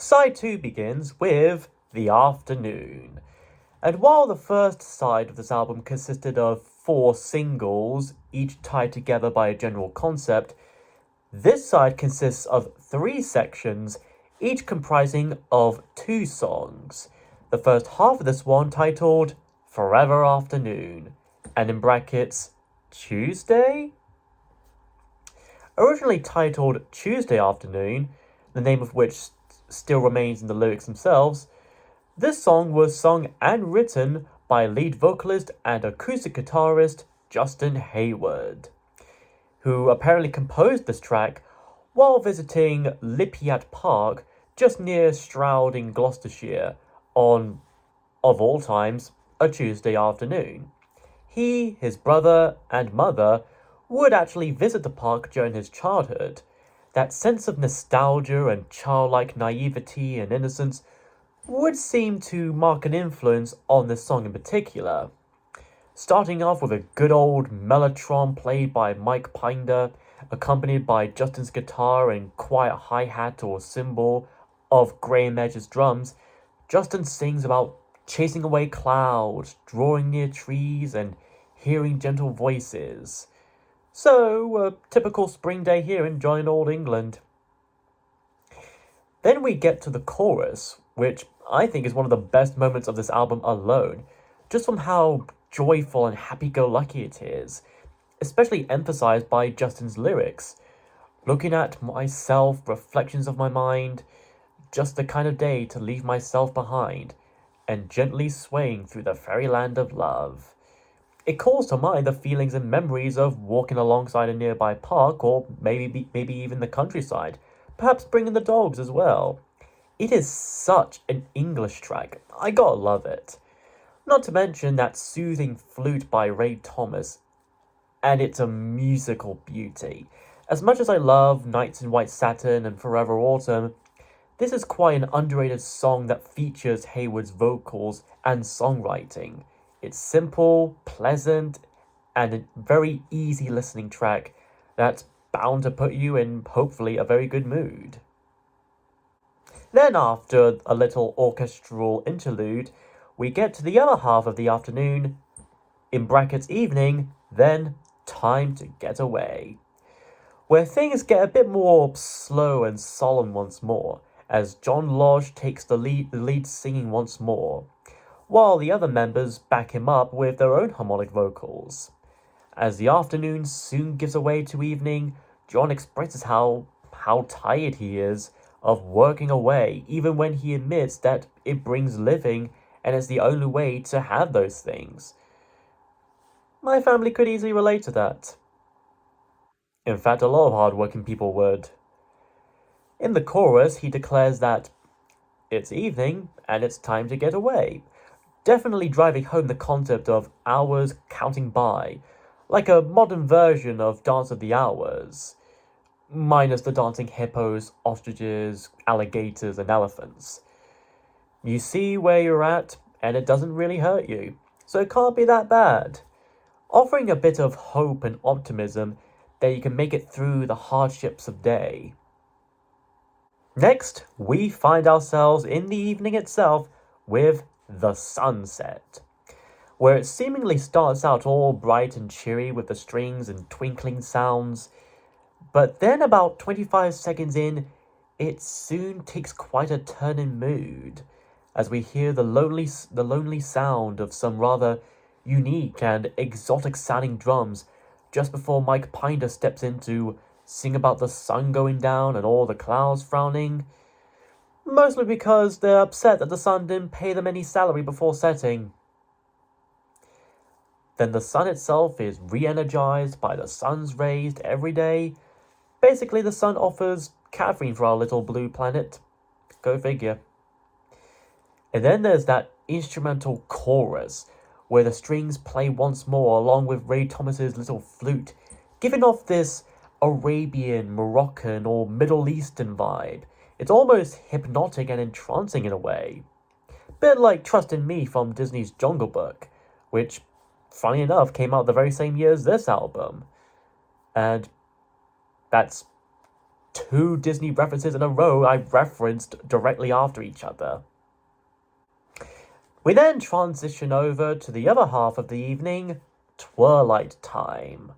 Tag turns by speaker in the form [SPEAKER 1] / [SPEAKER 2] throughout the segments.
[SPEAKER 1] Side 2 begins with The Afternoon. And while the first side of this album consisted of 4 singles, each tied together by a general concept, this side consists of 3 sections, each comprising of 2 songs. The first half of this one titled Forever Afternoon, and in brackets, Tuesday? Originally titled Tuesday Afternoon, the name of which still remains in the lyrics themselves, this song was sung and written by lead vocalist and acoustic guitarist Justin Hayward, who apparently composed this track while visiting Lypiat Park just near Stroud in Gloucestershire on, of all times, a Tuesday afternoon. He, his brother, and mother would actually visit the park during his childhood. That sense of nostalgia and childlike naivety and innocence would seem to mark an influence on this song in particular. Starting off with a good old mellotron played by Mike Pinder, accompanied by Justin's guitar and quiet hi-hat or cymbal of Graham Edge's drums, Justin sings about chasing away clouds, drawing near trees, and hearing gentle voices. So, a typical spring day here in jolly old England. Then we get to the chorus, which I think is one of the best moments of this album alone, just from how joyful and happy-go-lucky it is, especially emphasized by Justin's lyrics. Looking at myself, reflections of my mind, just the kind of day to leave myself behind, and gently swaying through the fairyland of love. It calls to mind the feelings and memories of walking alongside a nearby park, or maybe even the countryside, perhaps bringing the dogs as well. It is such an English track, I gotta love it. Not to mention that soothing flute by Ray Thomas, and it's a musical beauty. As much as I love Nights in White Satin and Forever Autumn, this is quite an underrated song that features Hayward's vocals and songwriting. It's simple, pleasant, and a very easy listening track that's bound to put you in, hopefully, a very good mood. Then, after a little orchestral interlude, we get to the other half of the afternoon, in brackets evening, then time to get away, where things get a bit more slow and solemn once more, as John Lodge takes the lead singing once more, while the other members back him up with their own harmonic vocals. As the afternoon soon gives way to evening, John expresses how tired he is of working away, even when he admits that it brings living and it's the only way to have those things. My family could easily relate to that. In fact, a lot of hard-working people would. In the chorus, he declares that it's evening and it's time to get away, definitely driving home the concept of hours counting by, like a modern version of Dance of the Hours, minus the dancing hippos, ostriches, alligators, and elephants. You see where you're at, and it doesn't really hurt you, so it can't be that bad. Offering a bit of hope and optimism that you can make it through the hardships of day. Next, we find ourselves in the evening itself with The Sunset, where it seemingly starts out all bright and cheery with the strings and twinkling sounds, but then about 25 seconds in, it soon takes quite a turn in mood, as we hear the lonely sound of some rather unique and exotic sounding drums just before Mike Pinder steps in to sing about the sun going down and all the clouds frowning, mostly because they're upset that the sun didn't pay them any salary before setting. Then the sun itself is re-energized by the sun's rays every day. Basically, the sun offers caffeine for our little blue planet. Go figure. And then there's that instrumental chorus, where the strings play once more along with Ray Thomas's little flute, giving off this Arabian, Moroccan, or Middle Eastern vibe. It's almost hypnotic and entrancing in a way. Bit like Trust in Me from Disney's Jungle Book, which, funny enough, came out the very same year as this album. And that's 2 Disney references in a row I referenced directly after each other. We then transition over to the other half of the evening, twilight time.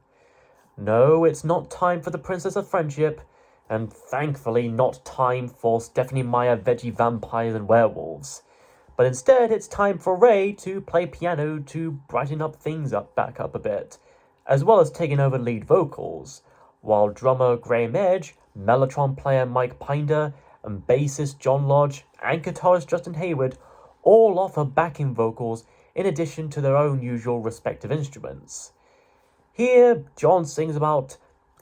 [SPEAKER 1] No, it's not time for the Princess of Friendship, and thankfully not time for Stephanie Meyer veggie vampires and werewolves. But instead, it's time for Ray to play piano to brighten up things back up a bit, as well as taking over lead vocals, while drummer Graham Edge, Mellotron player Mike Pinder, and bassist John Lodge and guitarist Justin Hayward all offer backing vocals in addition to their own usual respective instruments. Here, John sings about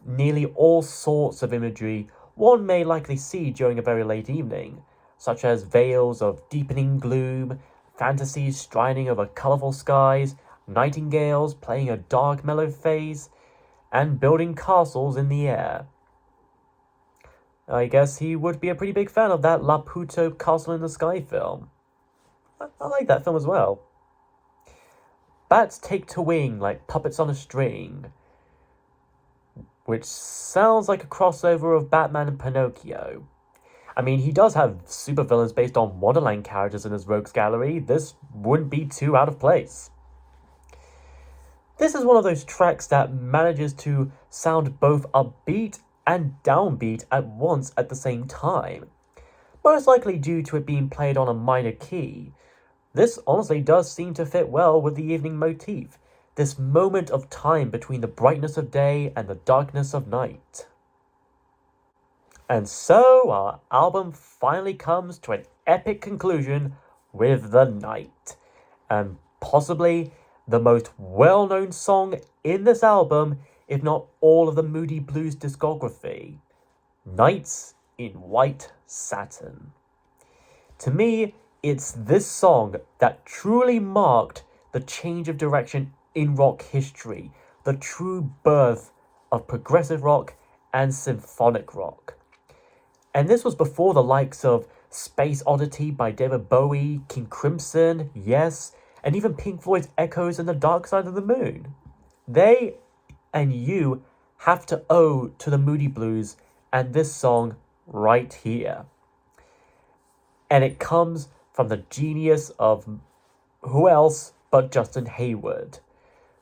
[SPEAKER 1] nearly all sorts of imagery one may likely see during a very late evening, such as veils of deepening gloom, fantasies striding over colourful skies, nightingales playing a dark mellow phase, and building castles in the air. I guess he would be a pretty big fan of that Laputo Castle in the Sky film. I like that film as well. Bats take to wing like puppets on a string, which sounds like a crossover of Batman and Pinocchio. I mean, he does have supervillains based on Wonderland characters in his rogues gallery. This wouldn't be too out of place. This is one of those tracks that manages to sound both upbeat and downbeat at once at the same time, most likely due to it being played on a minor key. This honestly does seem to fit well with the evening motif, this moment of time between the brightness of day and the darkness of night. And so our album finally comes to an epic conclusion with The Night, and possibly the most well-known song in this album, if not all of the Moody Blues discography, Nights in White Satin. To me, it's this song that truly marked the change of direction in rock history, the true birth of progressive rock and symphonic rock. And this was before the likes of Space Oddity by David Bowie, King Crimson, Yes, and even Pink Floyd's Echoes and the Dark Side of the Moon. They and you have to owe to the Moody Blues and this song right here. And it comes from the genius of who else but Justin Hayward,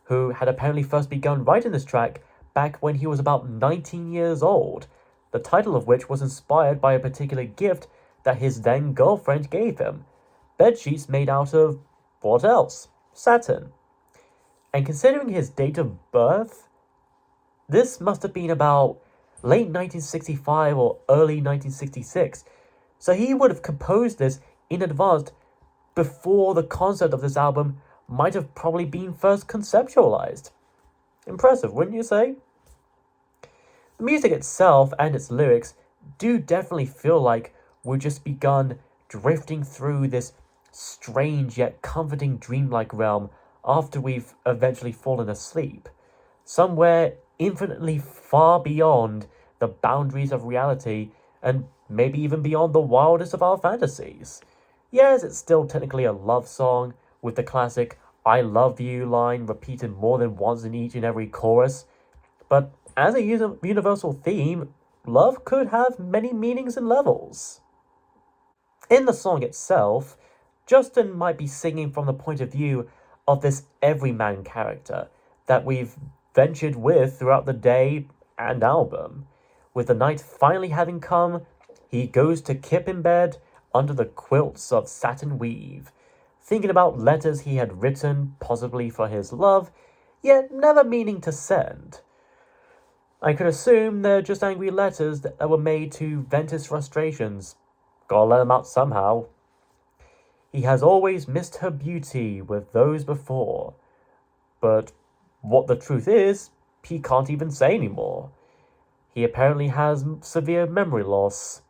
[SPEAKER 1] who had apparently first begun writing this track back when he was about 19 years old, the title of which was inspired by a particular gift that his then girlfriend gave him, bedsheets made out of, what else? Satin. And considering his date of birth, this must have been about late 1965 or early 1966, so he would have composed this in advance before the concept of this album might have probably been first conceptualized. Impressive, wouldn't you say? The music itself and its lyrics do definitely feel like we've just begun drifting through this strange yet comforting dreamlike realm after we've eventually fallen asleep, somewhere infinitely far beyond the boundaries of reality and maybe even beyond the wildest of our fantasies. Yes, it's still technically a love song, with the classic "I love you" line repeated more than once in each and every chorus, but as a universal theme, love could have many meanings and levels. In the song itself, Justin might be singing from the point of view of this everyman character that we've ventured with throughout the day and album. With the night finally having come, he goes to kip in bed under the quilts of satin weave, thinking about letters he had written, possibly for his love, yet never meaning to send. I could assume they're just angry letters that were made to vent his frustrations. Gotta let them out somehow. He has always missed her beauty with those before, but what the truth is, he can't even say anymore. He apparently has severe memory loss.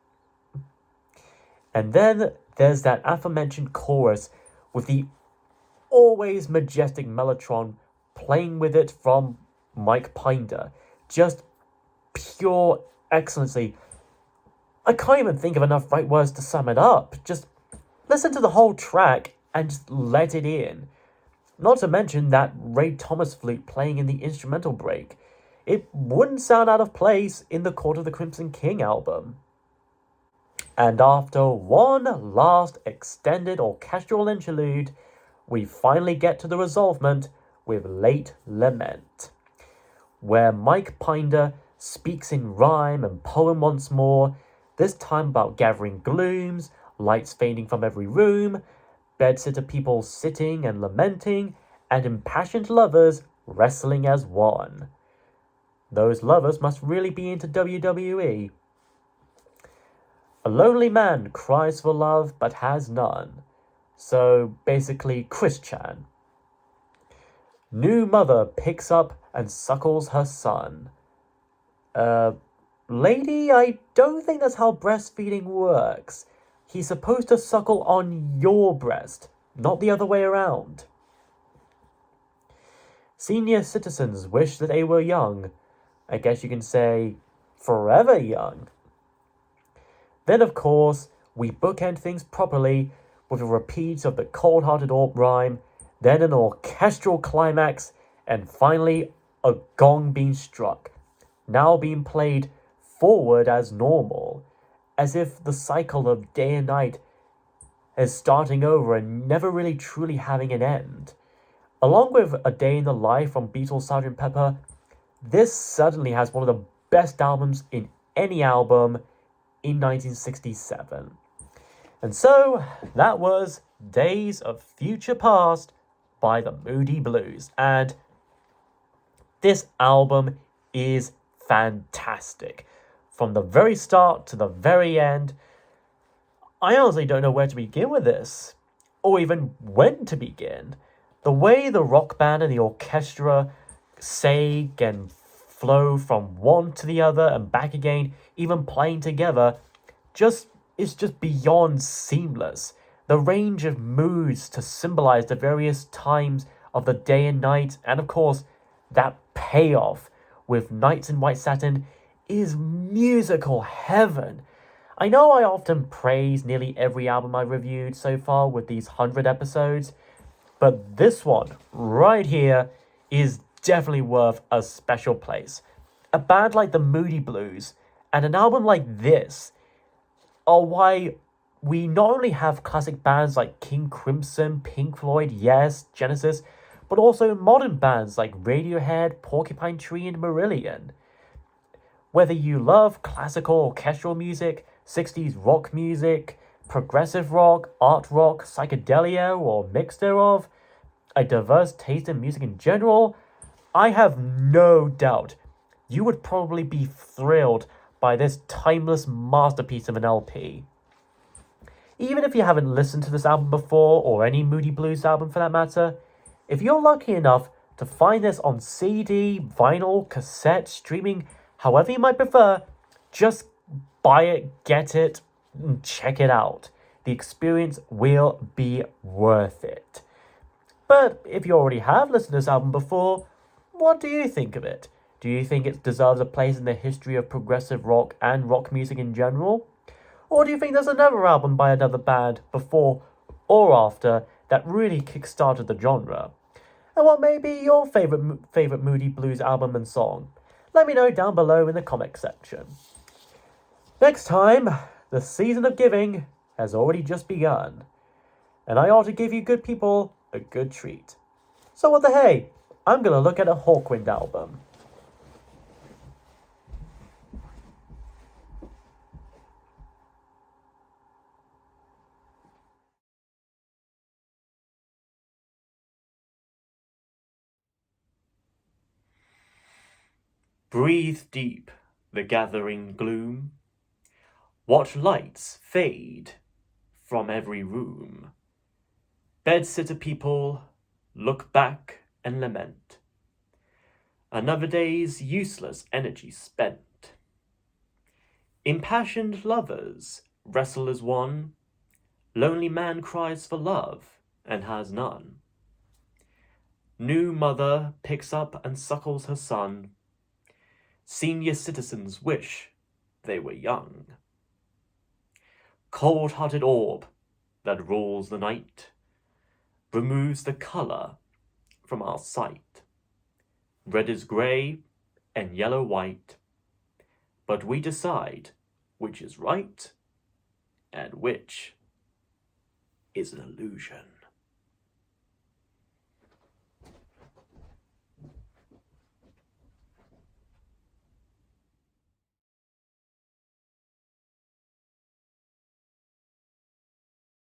[SPEAKER 1] And then there's that aforementioned chorus with the always majestic Mellotron playing with it from Mike Pinder. Just pure excellency. I can't even think of enough right words to sum it up. Just listen to the whole track and just let it in. Not to mention that Ray Thomas flute playing in the instrumental break. it wouldn't sound out of place in the Court of the Crimson King album. And after one last extended orchestral interlude, we finally get to the resolvement with Late Lament, where Mike Pinder speaks in rhyme and poem once more, this time about gathering glooms, lights fading from every room, bedsitter people sitting and lamenting, and impassioned lovers wrestling as one. Those lovers must really be into WWE. A lonely man cries for love but has none. So basically, Chris-chan. New mother picks up and suckles her son. Lady, I don't think that's how breastfeeding works. He's supposed to suckle on your breast, not the other way around. Senior citizens wish that they were young. I guess you can say, forever young. Then, of course, we bookend things properly with a repeat of the cold-hearted orb rhyme, then an orchestral climax, and finally a gong being struck, now being played forward as normal, as if the cycle of day and night is starting over and never really truly having an end. Along with A Day in the Life from Beatles Sgt. Pepper, this certainly has one of the best albums in any album in 1967. And so, that was Days of Future Past by the Moody Blues. And this album is fantastic. From the very start to the very end, I honestly don't know where to begin with this, or even when to begin. The way the rock band and the orchestra sag and flow from one to the other and back again, even playing together, is just beyond seamless. The range of moods to symbolize the various times of the day and night, and of course, that payoff with Nights in White Satin is musical heaven. I know I often praise nearly every album I reviewed so far with these 100 episodes, but this one right here is definitely worth a special place. A band like the Moody Blues and an album like this are why we not only have classic bands like King Crimson, Pink Floyd, Yes, Genesis, but also modern bands like Radiohead, Porcupine Tree, and Marillion. Whether you love classical orchestral music, 60s rock music, progressive rock, art rock, psychedelia, or mix thereof, a diverse taste in music in general, I have no doubt you would probably be thrilled by this timeless masterpiece of an LP. Even if you haven't listened to this album before, or any Moody Blues album for that matter, if you're lucky enough to find this on CD, vinyl, cassette, streaming, however you might prefer, just buy it, get it, and check it out. The experience will be worth it. But if you already have listened to this album before, what do you think of it? Do you think it deserves a place in the history of progressive rock and rock music in general? Or do you think there's another album by another band before or after that really kickstarted the genre? And what may be your favorite Moody Blues album and song? Let me know down below in the comment section. Next time, the season of giving has already just begun, and I ought to give you good people a good treat. So what the hey, I'm gonna look at a Hawkwind album. Breathe deep the gathering gloom. Watch lights fade from every room. Bedsitter people look back and lament. Another day's useless energy spent. Impassioned lovers wrestle as one. Lonely man cries for love and has none. New mother picks up and suckles her son. Senior citizens wish they were young. Cold-hearted orb that rules the night removes the color from our sight. Red is grey, and yellow-white. But we decide which is right and which is an illusion.